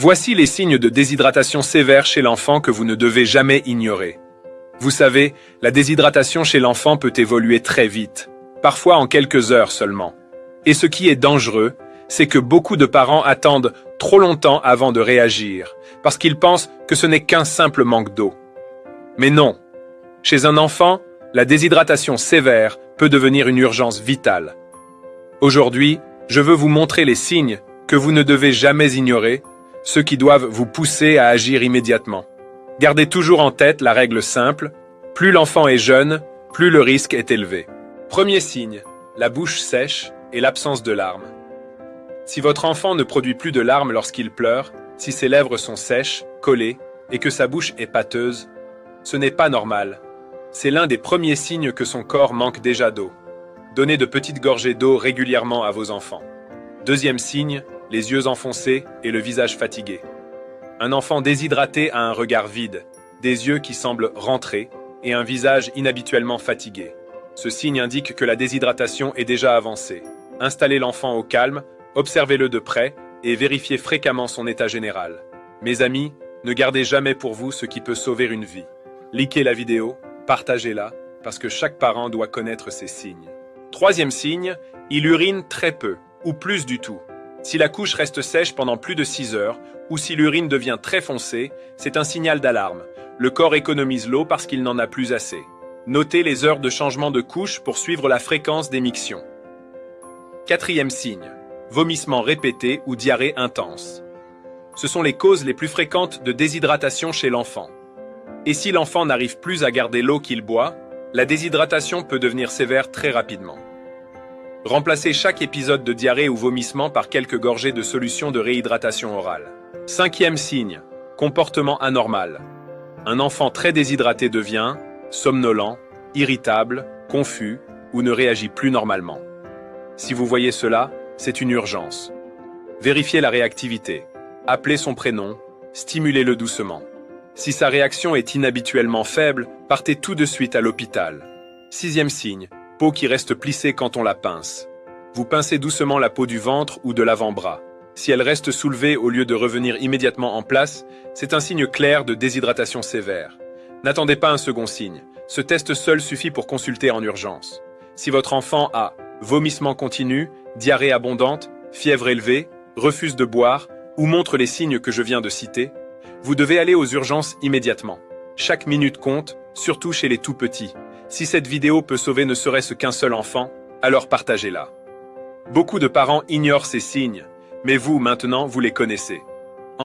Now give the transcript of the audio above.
Voici les signes de déshydratation sévère chez l'enfant que vous ne devez jamais ignorer. Vous savez, la déshydratation chez l'enfant peut évoluer très vite, parfois en quelques heures seulement. Et ce qui est dangereux, c'est que beaucoup de parents attendent trop longtemps avant de réagir, parce qu'ils pensent que ce n'est qu'un simple manque d'eau. Mais non. Chez un enfant, la déshydratation sévère peut devenir une urgence vitale. Aujourd'hui, je veux vous montrer les signes que vous ne devez jamais ignorer, ceux qui doivent vous pousser à agir immédiatement. Gardez toujours en tête la règle simple, plus l'enfant est jeune, plus le risque est élevé. Premier signe, la bouche sèche et l'absence de larmes. Si votre enfant ne produit plus de larmes lorsqu'il pleure, si ses lèvres sont sèches, collées, et que sa bouche est pâteuse, ce n'est pas normal. C'est l'un des premiers signes que son corps manque déjà d'eau. Donnez de petites gorgées d'eau régulièrement à vos enfants. Deuxième signe, les yeux enfoncés et le visage fatigué. Un enfant déshydraté a un regard vide, des yeux qui semblent rentrés et un visage inhabituellement fatigué. Ce signe indique que la déshydratation est déjà avancée. Installez l'enfant au calme, observez-le de près et vérifiez fréquemment son état général. Mes amis, ne gardez jamais pour vous ce qui peut sauver une vie. Likez la vidéo, partagez-la, parce que chaque parent doit connaître ces signes. Troisième signe, il urine très peu, ou plus du tout. Si la couche reste sèche pendant plus de 6 heures, ou si l'urine devient très foncée, c'est un signal d'alarme. Le corps économise l'eau parce qu'il n'en a plus assez. Notez les heures de changement de couche pour suivre la fréquence d'émiction. Quatrième signe, vomissements répétés ou diarrhée intense. Ce sont les causes les plus fréquentes de déshydratation chez l'enfant. Et si l'enfant n'arrive plus à garder l'eau qu'il boit, la déshydratation peut devenir sévère très rapidement. Remplacez chaque épisode de diarrhée ou vomissement par quelques gorgées de solution de réhydratation orale. Cinquième signe, comportement anormal. Un enfant très déshydraté devient somnolent, irritable, confus ou ne réagit plus normalement. Si vous voyez cela, c'est une urgence. Vérifiez la réactivité. Appelez son prénom, stimulez-le doucement. Si sa réaction est inhabituellement faible, partez tout de suite à l'hôpital. Sixième signe, peau qui reste plissée quand on la pince. Vous pincez doucement la peau du ventre ou de l'avant-bras. Si elle reste soulevée au lieu de revenir immédiatement en place, c'est un signe clair de déshydratation sévère. N'attendez pas un second signe. Ce test seul suffit pour consulter en urgence. Si votre enfant a vomissement continu, diarrhée abondante, fièvre élevée, refuse de boire ou montre les signes que je viens de citer, vous devez aller aux urgences immédiatement. Chaque minute compte, surtout chez les tout-petits. Si cette vidéo peut sauver ne serait-ce qu'un seul enfant, alors partagez-la. Beaucoup de parents ignorent ces signes, mais vous, maintenant, vous les connaissez.